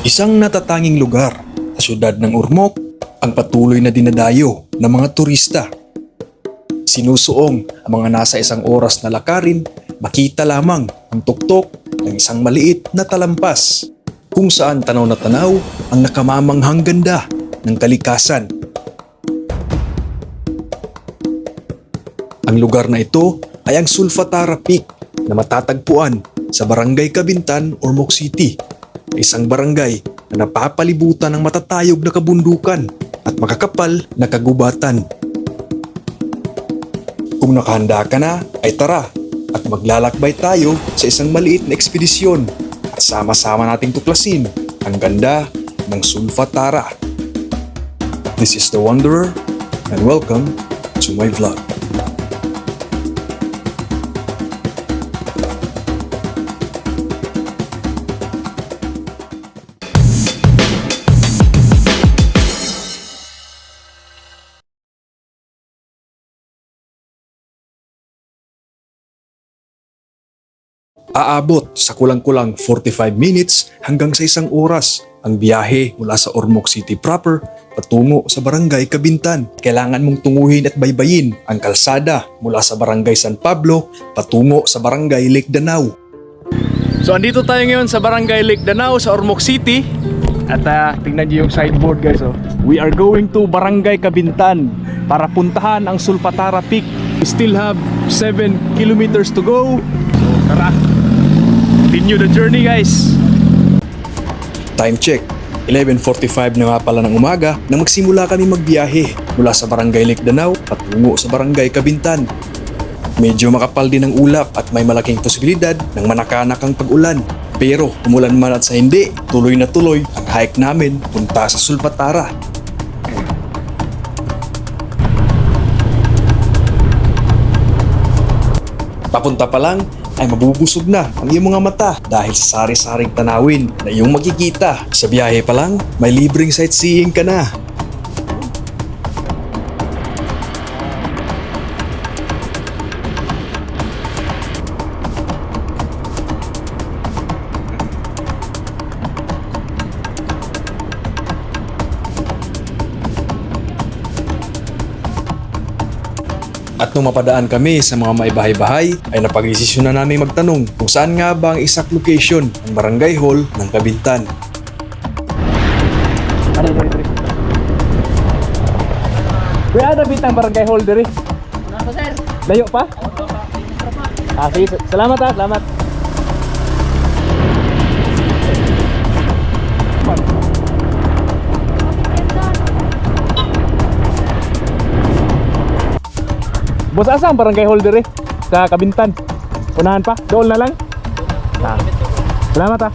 Isang natatanging lugar sa syudad ng Ormoc ang patuloy na dinadayo ng mga turista. Sinusuong ang mga nasa isang oras na lakarin, makita lamang ang tuktok ng isang maliit na talampas kung saan tanaw na tanaw ang nakamamanghang ganda ng kalikasan. Ang lugar na ito ay ang Sulfatara Peak na matatagpuan sa Barangay Cabintan, Ormoc City, isang barangay na napapalibutan ng matatayog na kabundukan at makakapal na kagubatan. Kung nakahanda ka na, ay tara at maglalakbay tayo sa isang maliit na ekspedisyon at sama-sama nating tuklasin ang ganda ng Sulfatara. This is The Wanderer and welcome to my vlog. Aabot sa kulang-kulang 45 minutes hanggang sa 1 oras ang biyahe mula sa Ormoc City proper patungo sa Barangay Cabintan. Kailangan mong tunguhin at baybayin ang kalsada mula sa Barangay San Pablo patungo sa Barangay Lake Danau. So andito tayo ngayon sa Barangay Lake Danau sa Ormoc City at tingnan niyo yung sideboard guys. We are going to Barangay Cabintan para puntahan ang Sulfatara Peak. We still have 7 kilometers to go. So tara, continue the journey guys. Time check, 11:45 na nga pala ng umaga na magsimula kami magbiyahe mula sa Barangay Lake Danau patungo sa Barangay Cabintan. Medyo makapal din ang ulap at may malaking posibilidad ng manakanakang pag-ulan. Pero umulan man at sa hindi, tuloy na tuloy ang hike namin punta sa Sulfatara. Papunta pa lang ay mabubusog na ang iyong mga mata dahil sa sari-saring tanawin na iyong makikita. Sa biyahe pa lang, may libreng sightseeing ka na. At nung mapadaan kami sa mga maibahay-bahay, ay napag-desisyon na namin magtanong kung saan nga ba ang exact location ng Barangay Hall ng Cabintan. Kuya, ada bitang Barangay Hall diri. Layo pa? Sige, salamat salamat. Boss, asa ang Barangay Hall diri? Sa Cabintan. Unahan pa? Dool na lang? Salamat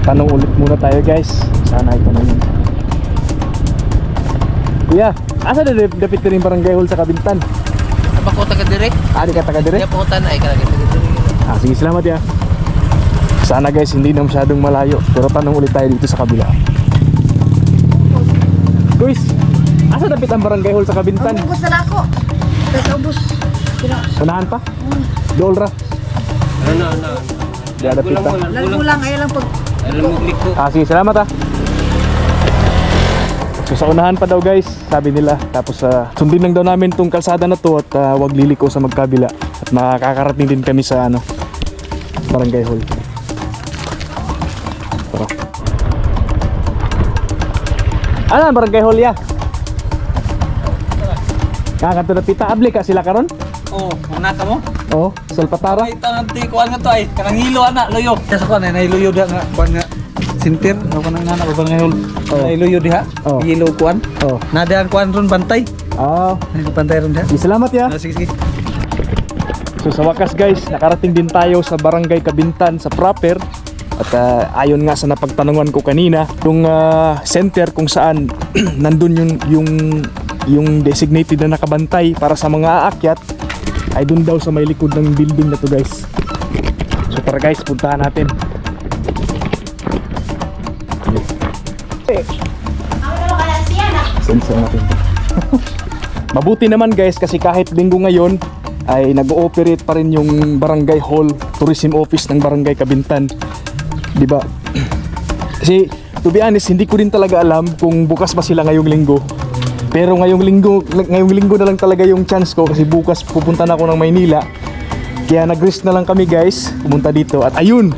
Tanong ulit muna tayo guys. Sana ay tanongin. Kuya, asa dapit rin Barangay Hall sa Cabintan? Apa ko taga direct? Di ka taga dire? Kaya po ay ka taga direct. Sige, salamat ya. Sana guys, hindi na masyadong malayo. Pero tanong ulit tayo dito sa kabila. Guys, asa dapit ang Barangay Hall sa Cabintan? Ubus na ako. Kasi ubus. Unahan pa? Dool ra. Ano. Di ada pita. Lang ay lang pag Alam mo kliko. Sige, salamat So sa unahan pa daw guys, sabi nila. Tapos sundin lang daw namin tong kalsada na to at wag liliko sa magkabila. At makakarating din kami sa Barangay Hall. Tara. Ano ang Barangay Hall ya? Kakanto na pita, abli ka sila karon? Oh, una ka mo? Oo, Sulfatara. Ay tangan ti kuan nga to ay kanang hilo ana, loyo. Sa kuan na iluyo da nga ban nga sintir, no kanang ana ba nga hol. Iluyo diha. Hilo kuan. Oh. Nadaan kuan ron bantay. Ay bantay ron diha. Salamat ya. Sige. So sa wakas guys, nakarating din tayo sa Barangay Cabintan sa proper. At ayon nga sa napagtanungan ko kanina, yung center kung saan nandun yung designated na nakabantay para sa mga aakyat ay dun daw sa may likod ng building na to guys. So tara guys, puntahan natin. Sensor natin. Mabuti naman guys kasi kahit linggo ngayon ay nag-ooperate pa rin yung Barangay Hall Tourism Office ng Barangay Kabintan. Di ba? Kasi to be honest, hindi ko rin talaga alam kung bukas ba sila ngayong linggo. Pero ngayong linggo na lang talaga yung chance ko kasi bukas pupunta na ako ng Maynila. Kaya nag-risk na lang kami guys, pumunta dito. At ayun,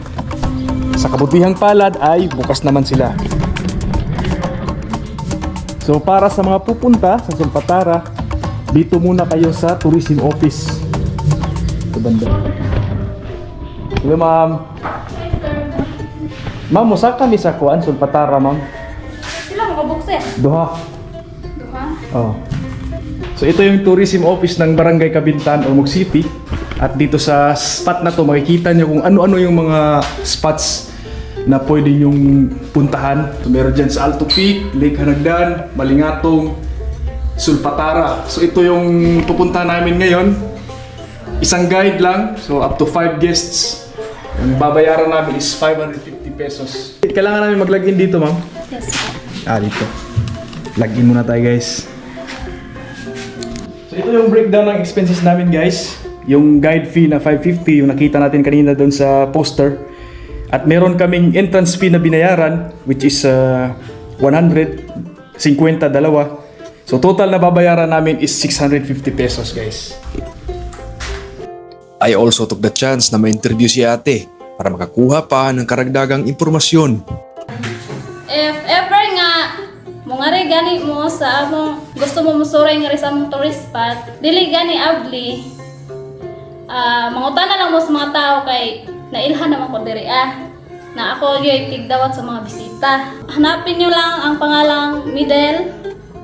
sa kabutihang palad ay bukas naman sila. So para sa mga pupunta sa Sulfatara, dito muna kayo sa tourism office. Ito banda. Hello ma'am. Ma'am, musa kami sa kuan Sulfatara ma'am. Sila mo kabukse. Duha. Duha. Oh. So ito yung tourism office ng Barangay Kabintan, Ormoc City. At dito sa spot na to makikita nyo kung ano-ano yung mga spots na pwede yung puntahan. So meron dyan sa Alto Peak, Lake Hanagdan, Malingatong, Sulfatara. So ito yung pupuntahan namin ngayon. Isang guide lang, so up to 5 guests. Ang babayaran namin is 550 pesos. Kailangan namin mag-login dito, ma'am? Yes. Dito. Login muna tayo, guys. So ito yung breakdown ng expenses namin, guys. Yung guide fee na 550, yung nakita natin kanina doon sa poster. At meron kaming entrance fee na binayaran, which is 150 dalawa. So total na babayaran namin is 650 pesos, guys. I also took the chance na ma-interview si ate para makakuha pa ng karagdagang impormasyon. If ever nga mungari gani mo sa among gusto mo musuray nga rin sa among tourist spot, dili gani abli. Mangutana lang mo sa mga tao kay nailhan naman ko diri na ako yoy tigdawat sa mga bisita. Hanapin nyo lang ang pangalang Midel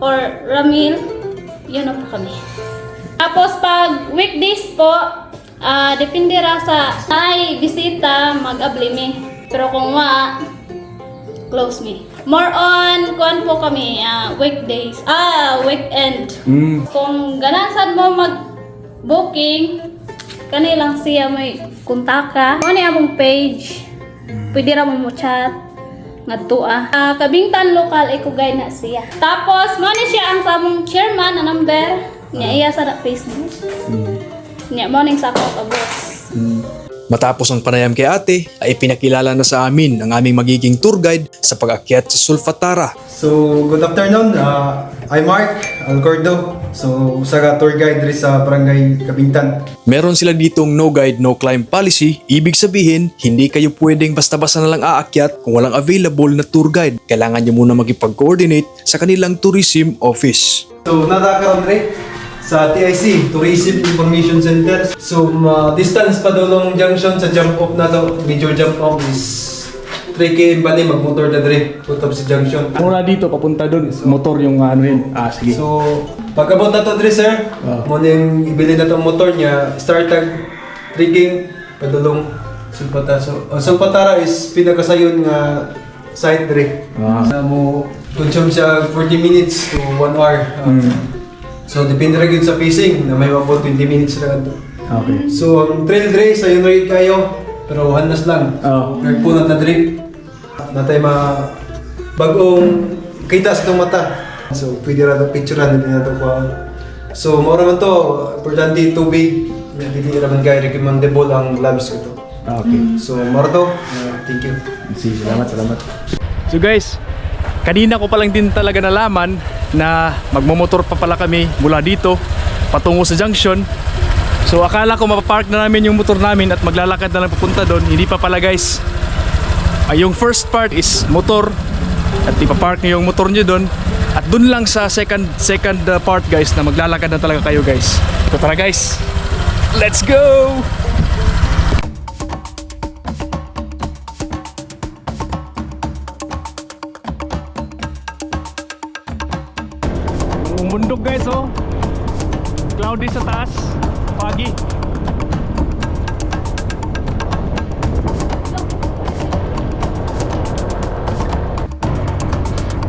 or Ramil, yun na po kami. Tapos pag weekdays po, depende ra sa ay bisita mag-abli mi. Pero kung close me. More on kuan po kami weekdays, weekend. Kung ganasan mo mag-booking, kanilang siya may kontaka. Ano ni among page? Pwede ra mo chat ngadto Kabingtan lokal ikugay na siya. Tapos mo ni siya ang sa among chairman na number niya iya sa Facebook. Niya mo ning sa ako boss. Matapos ang panayam kay ate, ay pinakilala na sa amin ang aming magiging tour guide sa pag-akyat sa Sulfatara. So, good afternoon. I'm Mark Alcordo. So, usa ka tour guide diri sa Barangay Kabintan. Meron sila ditong no guide, no climb policy. Ibig sabihin, hindi kayo pwedeng basta-basta na lang aakyat kung walang available na tour guide. Kailangan nyo muna makipag-coordinate sa kanilang tourism office. So, natakaroon rin sa TIC, Tourism Information Center. So, distance pa Dolong Junction sa jump off na to. Major jump off is 3 km ba ni magmotor na diri put up sa junction. Mula dito papunta doon, motor yung ano yun. Sige. So, pagkabot na to diri sir, mo yung ibili na tong motor niya, start tag trekking padulong Sulfatara. So, Sulfatara is pinakasayon nga site diri. Mo consume siya 40 minutes to 1 hour. So, depende rin yun sa pacing na may mabot 20 minutes na ganito. Okay. So, ang trail dre, sa yun rin kayo, pero hanas lang. Nagpunat na dre. Natay bagong kita sa itong mata. So, pwede rin ito picturean, hindi na ito pa. So, maura man to, importante tubig. Hindi naman kaya recommendable ang gloves ko to. Okay. So, maura to. Thank you. Salamat. So guys, kanina ko pa lang din talaga nalaman na magmomotor pa pala kami mula dito patungo sa junction. So akala ko mapapark na namin yung motor namin at maglalakad na lang papunta doon. Hindi pa pala guys. Yung first part is motor at ipapark nyo yung motor nyo doon. At doon lang sa second part guys na maglalakad na talaga kayo guys. So tara guys, let's go! Bundok guys cloudy sa taas, foggy.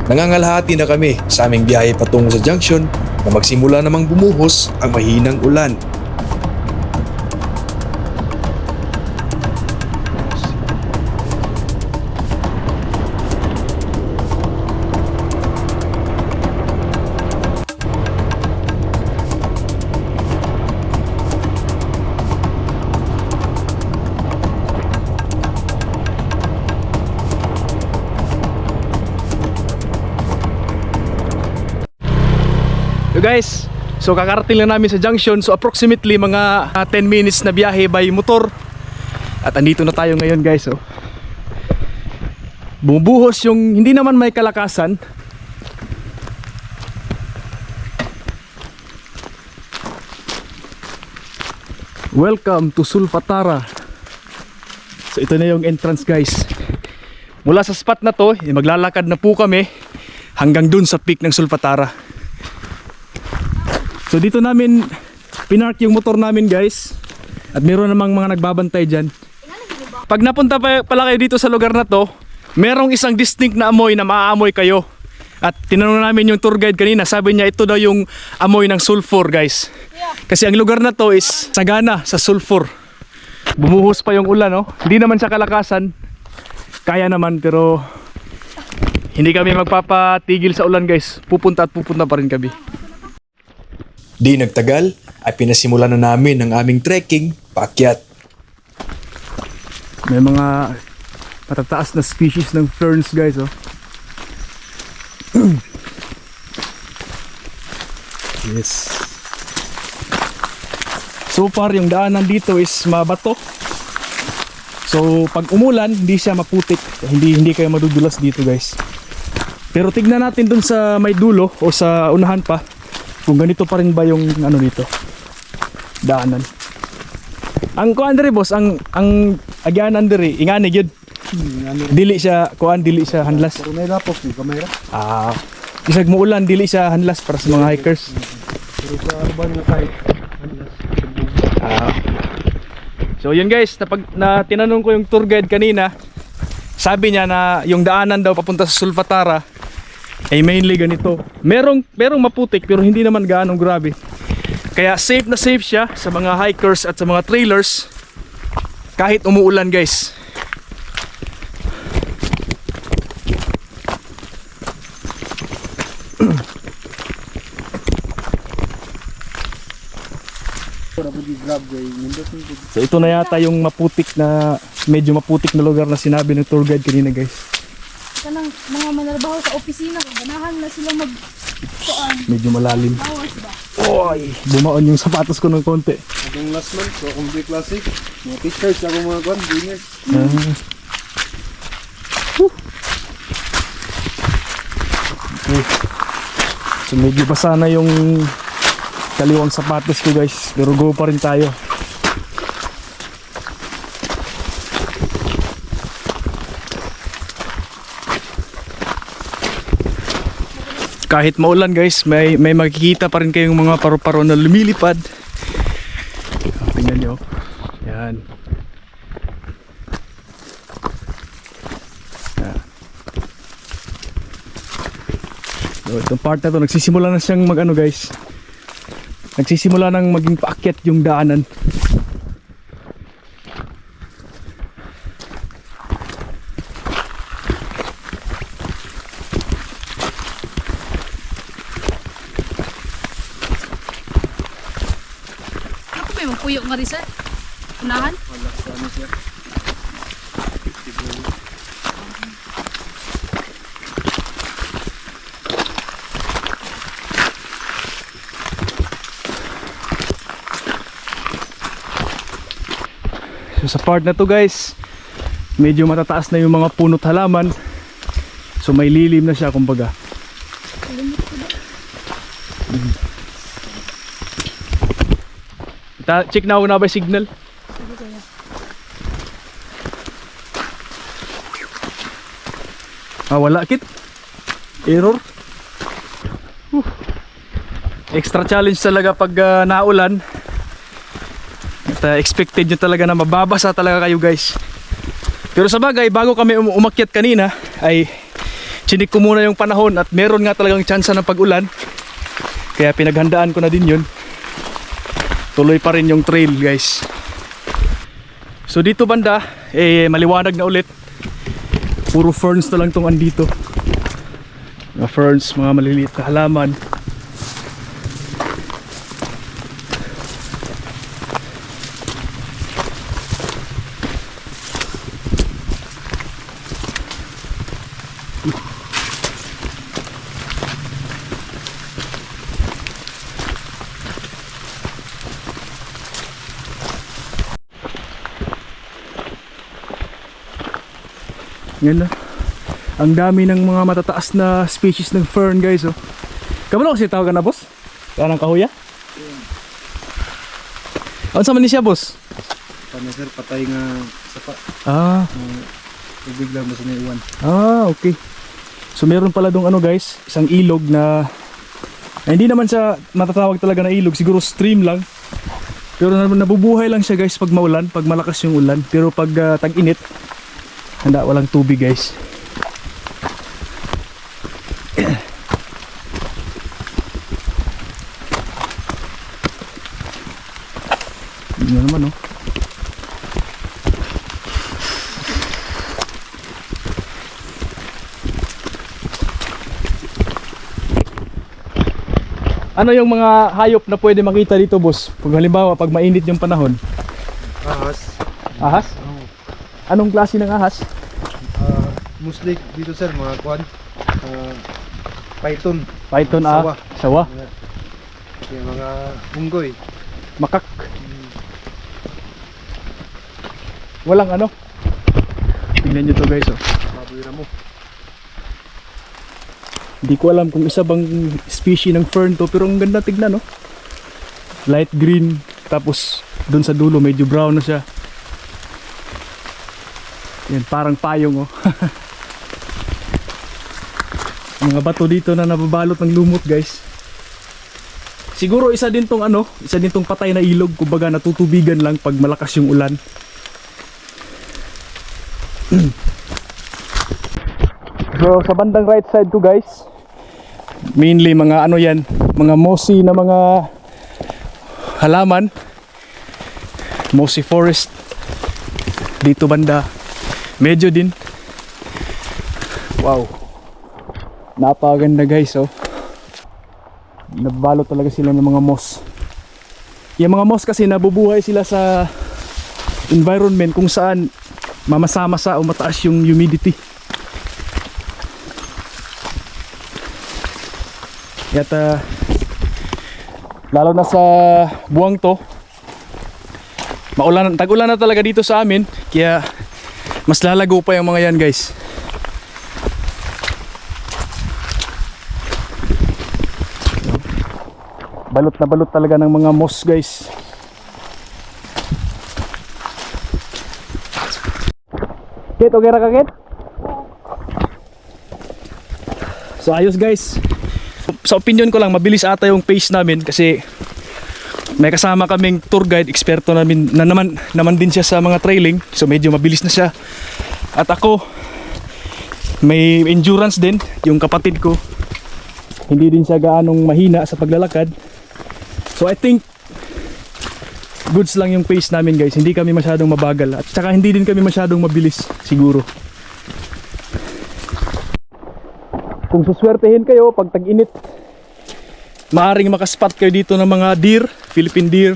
Nangangalahati na kami sa aming biyahe patungo sa junction na magsimula namang bumuhos ang mahinang ulan. guys, so kakarating lang namin sa junction. So approximately mga 10 minutes na biyahe by motor. At andito na tayo ngayon guys. So bumubuhos yung hindi naman may kalakasan. Welcome to Sulfatara. So ito na yung entrance guys. Mula sa spot na to, maglalakad na po kami hanggang dun sa peak ng Sulfatara. So dito namin pinark yung motor namin guys. At meron namang mga nagbabantay dyan. Pag napunta pala kayo dito sa lugar na to, merong isang distinct na amoy na maaamoy kayo. At tinanong namin yung tour guide kanina, sabi niya ito daw yung amoy ng sulfur guys. Kasi ang lugar na to is sagana sa sulfur. Bumuhos pa yung ulan, no? Hindi naman siya kalakasan. Kaya naman, pero hindi kami magpapatigil sa ulan guys. Pupunta at pupunta pa rin kami. Di nagtagal ay pinasimulan na namin ang aming trekking paakyat. May mga matataas na species ng ferns guys, oh. Yes. So far yung daanan dito is mabato. So pag umulan hindi siya maputik. Hindi kayo madudulas dito guys. Pero tignan natin dun sa may dulo o sa unahan pa kung ganito pa rin ba yung ano dito daanan. Ang kuan diri boss, ang agyanan diri ingani gyud. Dili siya kuan, dili siya handlas. Pero may lapok ni kamera. Bisag mo ulan dili siya handlas para sa mga hikers. Pero sa urban nga kahit So yun guys, na tinanong ko yung tour guide kanina, sabi niya na yung daanan daw papunta sa Sulfatara ay mainly ganito. Merong maputik pero hindi naman gaanong grabe. Kaya safe na safe siya sa mga hikers at sa mga trailers kahit umuulan guys. So ito na yata yung medyo maputik na lugar na sinabi ng tour guide kanina guys. Kanang mga manarbaho sa opisina, ganahan na sila Medyo malalim. bawas ba? Oy, bumaon yung sapatos ko ng konti. Ang last month, so kung di classic, mga t-shirts ako mga kwan, winners. Okay. So medyo basa na yung kaliwang sapatos ko guys, pero go pa rin tayo. Kahit maulan guys, may makikita pa rin kayong mga paru-paro na lumilipad. Tingnan nyo. Yan. So, itong part na to, nagsisimula na siyang mag-ano guys. Nagsisimula nang maging paakyat yung daanan. Ako may magpuyo nga rin sir. Unahan? So sa part na to guys, medyo matataas na yung mga puno't halaman. So may lilim na siya kumbaga. Check na ako na ba signal? Wala kit. Error. Extra challenge talaga pag naulan. Expected nyo talaga na mababasa talaga kayo guys. Pero sa bagay, bago kami umakyat kanina ay chinik ko muna yung panahon at meron nga talagang tsansa ng pag-ulan. Kaya pinaghandaan ko na din yun. Tuloy pa rin yung trail guys. So dito banda maliwanag na ulit. Puro ferns na lang tong andito. Mga ferns, mga maliliit na halaman. Yan na. Ang dami ng mga matataas na species ng fern guys oh. Kamano kasi tawag ka na boss? Kanang kahuya? Ano sa man ni siya boss? Paano sir, patay nga sapa. Ah, Ibig lang basta na iwan. okay. So meron pala dong ano guys, isang ilog na hindi naman siya matatawag talaga na ilog, siguro stream lang. Pero nabubuhay lang siya guys pag maulan, pag malakas yung ulan. Pero pag tag-init, walang tubig guys. Yun naman oh. Ano yung mga hayop na pwede makita dito boss? Pag halimbawa pag mainit yung panahon. Ahas. Ahas? Anong klase ng ahas? Mostly dito sir, mga kwan. Python. Python Sawa. Sawa. Yung mga unggoy. Makak. Walang ano. Tingnan nyo to guys oh. Baboy ramo. Hindi ko alam kung isa bang species ng fern to, pero ang ganda tignan no. Light green, tapos doon sa dulo medyo brown na siya. Yan, parang payong oh. Mga bato dito na nababalot ng lumot guys. Siguro isa din tong ano, isa din tong patay na ilog, kumbaga natutubigan lang pag malakas yung ulan. So sa bandang right side ko guys, mainly mga ano yan, mga mossy na mga halaman, mossy forest. Dito banda medyo din. Wow, napakaganda guys oh. Nabalot talaga sila ng mga moss. Yung mga moss kasi nabubuhay sila sa environment kung saan mamasa-masa o mataas yung humidity. At lalo na sa buwang to, maulan, tag-ulan na talaga dito sa amin, kaya mas lalago pa yung mga yan guys. Balot na balot talaga ng mga moss guys. Kit, okay ra ka Kit? So ayos guys. Sa opinion ko lang, mabilis ata yung pace namin kasi may kasama kaming tour guide, eksperto namin na naman din siya sa mga trailing. So medyo mabilis na siya. At ako, may endurance din, yung kapatid ko. Hindi din siya gaanong mahina sa paglalakad. So I think goods lang yung pace namin guys. Hindi kami masyadong mabagal. At saka hindi din kami masyadong mabilis siguro. Kung suswertehin kayo pag tag-init, maaring makaspot kayo dito ng mga deer, Philippine deer,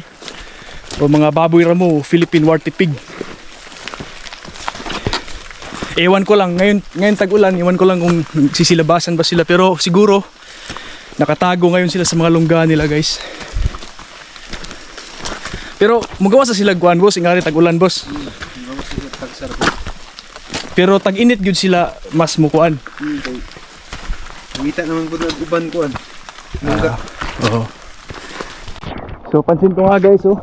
o mga baboy ramo, Philippine warty pig. Ewan ko lang, ngayon tag-ulan, ewan ko lang kung sisilabasan ba sila, pero siguro nakatago ngayon sila sa mga lungga nila guys. Pero magawa sa sila guan boss, ingari tag-ulan boss. Pero tag-init yun sila mas mukuan. Kita naman po na uban ko. Oo. So pansin ko nga guys oh,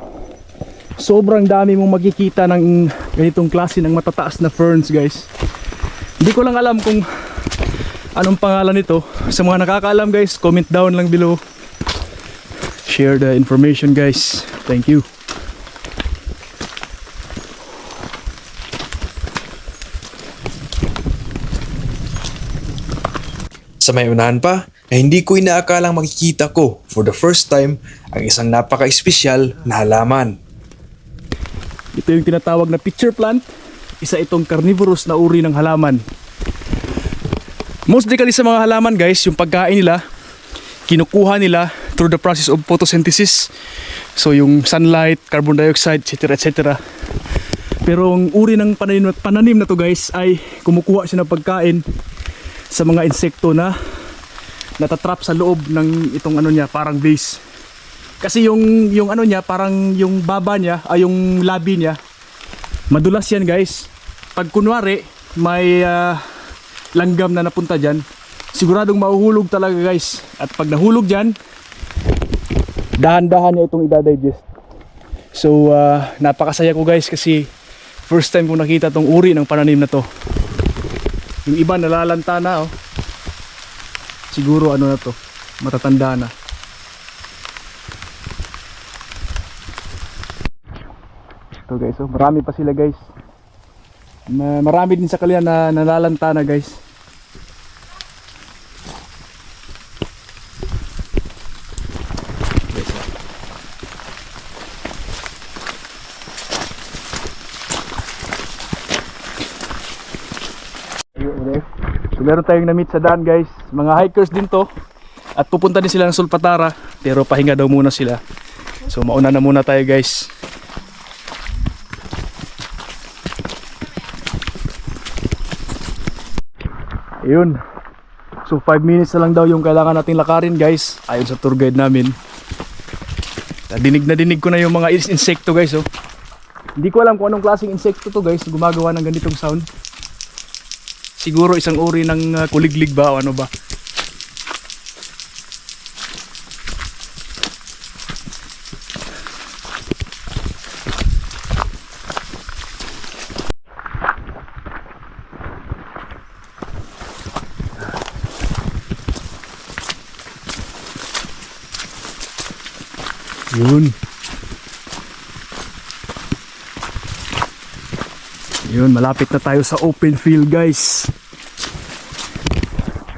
sobrang dami mong makikita ng ganitong klase ng matataas na ferns guys. Hindi ko lang alam kung anong pangalan nito. Sa mga nakakaalam guys, comment down lang below. Share the information guys. Thank you. Sa may unahan pa, ay hindi ko inaakalang makikita ko for the first time ang isang napaka-espesyal na halaman. Ito yung tinatawag na pitcher plant. Isa itong carnivorous na uri ng halaman. Most likely sa mga halaman guys, yung pagkain nila, kinukuha nila through the process of photosynthesis. So yung sunlight, carbon dioxide, etc. etc. Pero ang uri ng pananim na to guys ay kumukuha siya ng pagkain sa mga insekto na natatrap sa loob ng itong ano niya, parang vase. Kasi yung ano niya, parang yung baba niya, ay yung labi niya, madulas yan guys. Pag kunwari may langgam na napunta dyan, siguradong mahuhulog talaga guys. At pag nahulog dyan, dahan-dahan niya itong ida-digest. So napakasaya ko guys kasi first time ko nakita tong uri ng pananim na to. Yung iba nalalanta na oh. Siguro ano na to, matatanda na. Ito guys, oh, marami pa sila guys. Marami din sa kanila na nalalanta na guys. So meron tayong na-meet sa daan guys. Mga hikers din to. At pupunta din sila ng Sulpatara. Pero pahinga daw muna sila. So mauna na muna tayo guys. Ayun. So 5 minutes na lang daw yung kailangan nating lakarin guys. Ayon sa tour guide namin. Dinig na dinig ko na yung mga insekto guys oh. Hindi ko alam kung anong klaseng insekto to guys. Gumagawa ng ganitong sound. Siguro isang uri ng kuliglig ba o ano ba. Yun. Yun, malapit na tayo sa open field guys.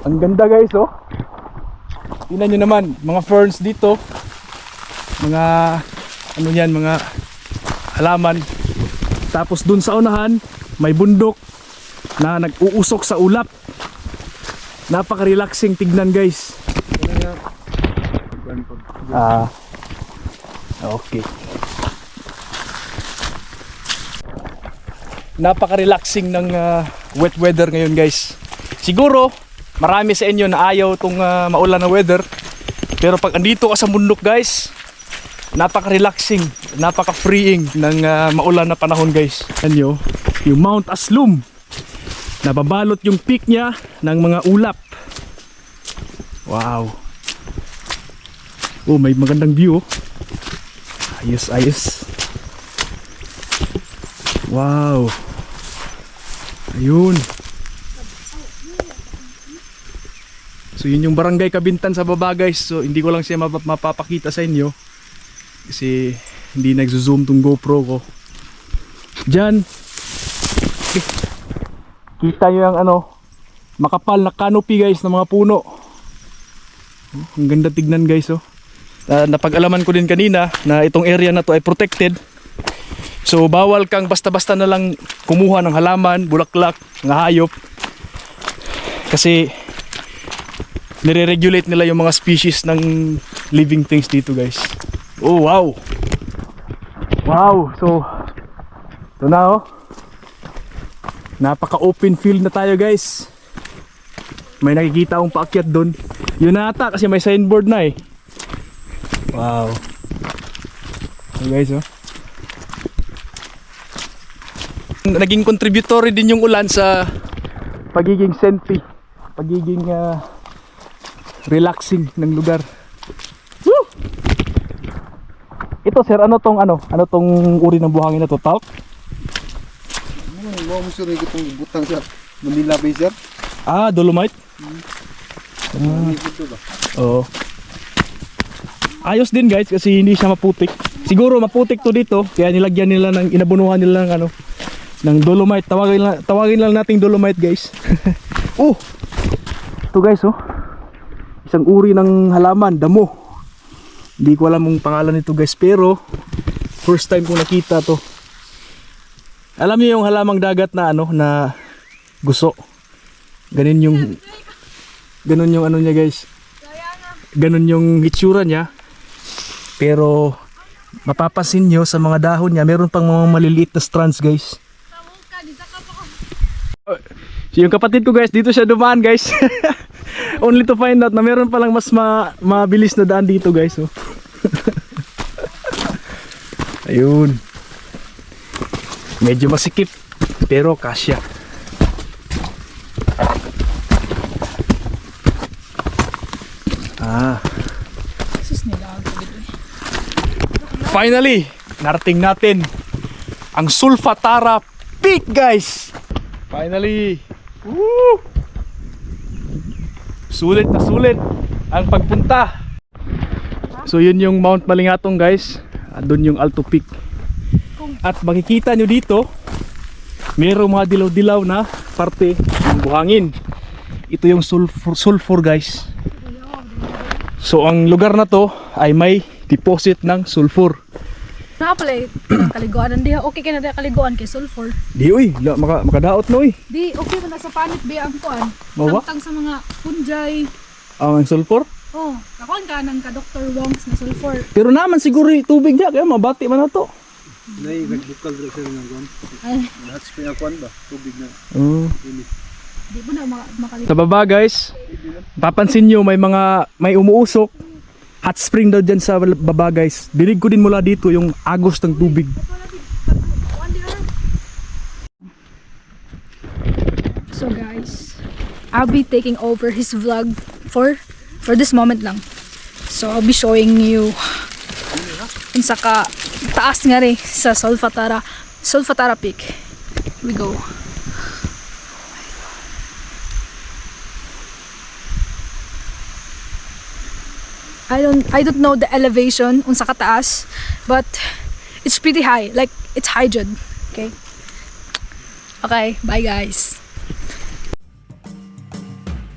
Ang ganda guys oh. Tingnan nyo naman, mga ferns dito. Mga ano yan, mga halaman. Tapos dun sa unahan, may bundok na nag-uusok sa ulap. Napaka-relaxing tignan guys. Okay. Napaka-relaxing ng wet weather ngayon guys. Siguro marami sa inyo na ayaw tong maulan na weather. Pero pag andito ka sa bundok guys, napaka-relaxing, napaka-freeing ng maulan na panahon guys. Yan nyo, yung Mount Aslum. Nababalot yung peak niya ng mga ulap. Wow. Oh, may magandang view. Ayos, ayos. Wow. Ayun. So yun yung Barangay Kabintan sa baba guys. So hindi ko lang siya mapapakita sa inyo kasi hindi nagzo-zoom tong GoPro ko. Diyan kita nyo yung ano, makapal na canopy guys ng mga puno. Ang ganda tignan guys oh. Napag-alaman ko din kanina na itong area na to ay protected. So bawal kang basta-basta na lang kumuha ng halaman, bulaklak, ng hayop. Kasi nire-regulate nila yung mga species ng living things dito guys. Oh wow. Wow, so ito na oh. Napaka open field na tayo guys. May nakikita akong paakyat doon. Yun na ata kasi may signboard na eh. Wow. So guys oh. Naging contributory din yung ulan sa pagiging senti, pagiging relaxing ng lugar. Woo! Ito sir, ano tong uri ng buhangin na to? Talc? Mo sure itong butang sir. Manila Bay sir. Ah, dolomite? Oo. Ayos din guys kasi hindi siya maputik. Siguro maputik to dito kaya nilagyan nila ng inabunuhan nila ng ano, ng dolomite. Tawagin lang nating dolomite guys. Oh. Ito guys oh. Isang uri ng halaman, damo. Hindi ko alam ang pangalan nito guys pero first time ko nakita to. Alam niyo yung halamang dagat na ano na guso. Ganun yung ano niya guys. Ganun yung hitsura niya. Pero mapapansin nyo sa mga dahon niya, meron pang mga maliliit na strands guys. So yung kapatid ko guys, dito siya dumaan guys. Only to find out na meron palang mas mabilis na daan dito guys oh. Ayun. Medyo masikip pero kasya. Finally, narating natin ang Sulfatara Peak, guys. Finally. Woo! Sulit na sulit ang pagpunta. So yun yung Mount Malingatong, guys. Doon yung Alto Peak. At makikita nyo dito, mayroong mga dilaw-dilaw na parte ng buhangin. Ito yung sulfur, guys. So ang lugar na to ay may deposit ng sulfur. Pala kaliguan diha okay kay na diha kaliguan kay sulfur. Di uy, makadaot no uy. Di okay man na sa panit ba ang kuan. Mawa? Tangtang sa mga fungi. Ang sulfur? Oh, kakuan ka nang ka Dr. Wong's na sulfur. Pero naman siguro tubig diya kaya mabati man na to. Nay nagbukal ra siya ng gon. Ay, Lahat sa pinakwan ba? Tubig na. di mo na makalimutan. Sa baba, guys, papansin nyo may umuusok. Hot spring daw dyan sa baba, guys. Dinig ko din mula dito yung agos ng tubig. So guys, I'll be taking over his vlog for this moment lang. So I'll be showing you kung sa ka taas nga rin sa Sulfatara Peak. We go. I don't know the elevation unsa ka taas, but it's pretty high. Like it's high jud. Okay. Okay, bye guys.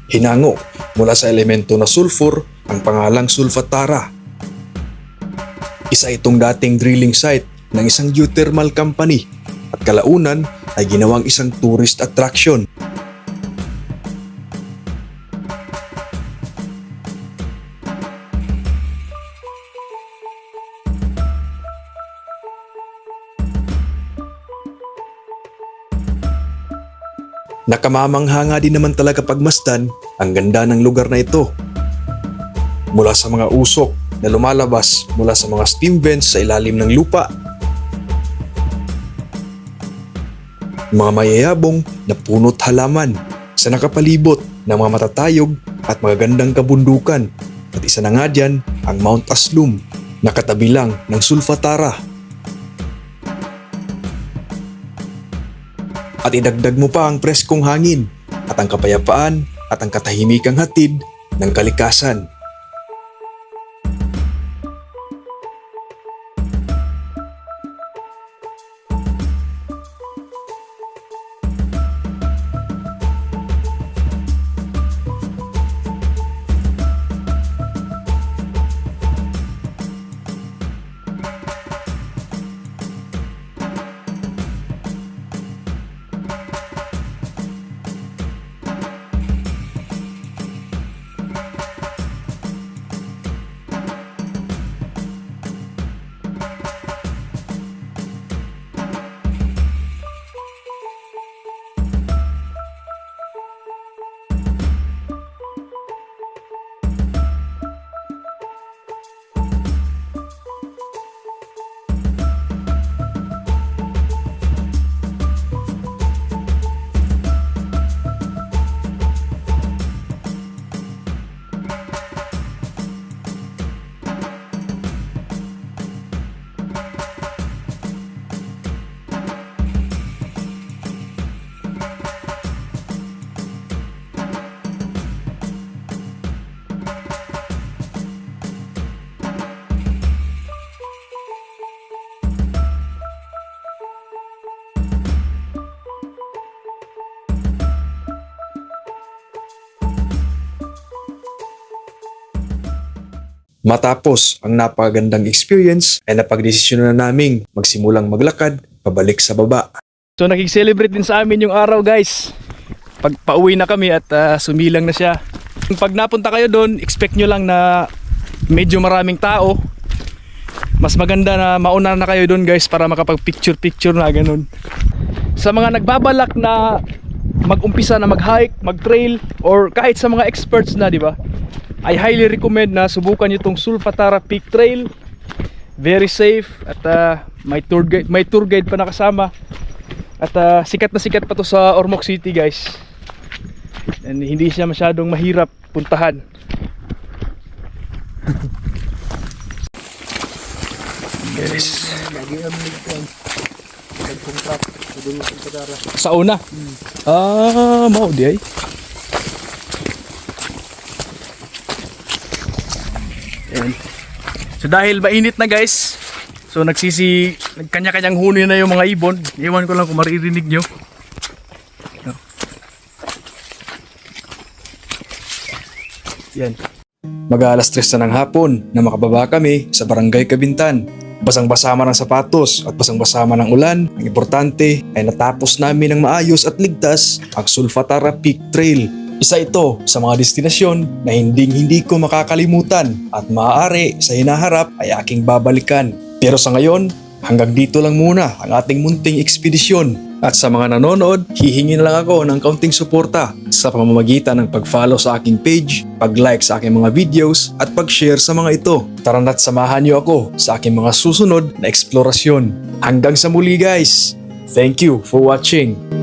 Hinango mula sa elemento na sulfur ang pangalang Sulfatara. Isa itong dating drilling site ng isang geothermal company at kalaunan ay ginawang isang tourist attraction. Nakamamangha nga din naman talaga pagmasdan ang ganda ng lugar na ito. Mula sa mga usok na lumalabas mula sa mga steam vents sa ilalim ng lupa, mga mayayabong na puno't halaman sa nakapalibot ng mga matatayog at magagandang kabundukan, at isa na nga dyan ang Mount Aslum na katabi lang ng Sulfatara. At idagdag mo pa ang preskong hangin at ang kapayapaan at ang katahimikang hatid ng kalikasan. Matapos ang napakagandang experience ay napagdesisyon na naming magsimulang maglakad pabalik sa baba. So nakikicelebrate din sa amin yung araw, guys. Pag pauwi na kami at sumilang na siya. Pag napunta kayo doon, expect nyo lang na medyo maraming tao. Mas maganda na mauna na kayo doon, guys, para makapag-picture-picture na ganun. Sa mga nagbabalak na mag-umpisa na mag-hike, mag-trail, or kahit sa mga experts na, di ba? I highly recommend na subukan nyo itong Sulfatara Peak Trail. Very safe at may tour guide pa nakasama. At sikat na sikat pa to sa Ormoc City, guys. And hindi siya masyadong mahirap puntahan. Yes. Sa una? Mao di ay. Ayan. So dahil mainit na guys, so nagkanya-kanyang huni na yung mga ibon. Iwan ko lang kung maririnig nyo. Yan. Mag-aalas 3 na ng hapon na makababa kami sa Barangay Kabintan. Basang-basa man ang sapatos at basang-basa man ang ulan, ang importante ay natapos namin ng maayos at ligtas ang Sulfatara Peak Trail. Isa ito sa mga destinasyon na hindi ko makakalimutan at maaari sa hinaharap ay aking babalikan. Pero sa ngayon, hanggang dito lang muna ang ating munting ekspedisyon. At sa mga nanonood, hihingin lang ako ng kaunting suporta sa pamamagitan ng pag-follow sa aking page, pag-like sa aking mga videos, at pag-share sa mga ito. Tara na't samahan niyo ako sa aking mga susunod na eksplorasyon. Hanggang sa muli guys! Thank you for watching!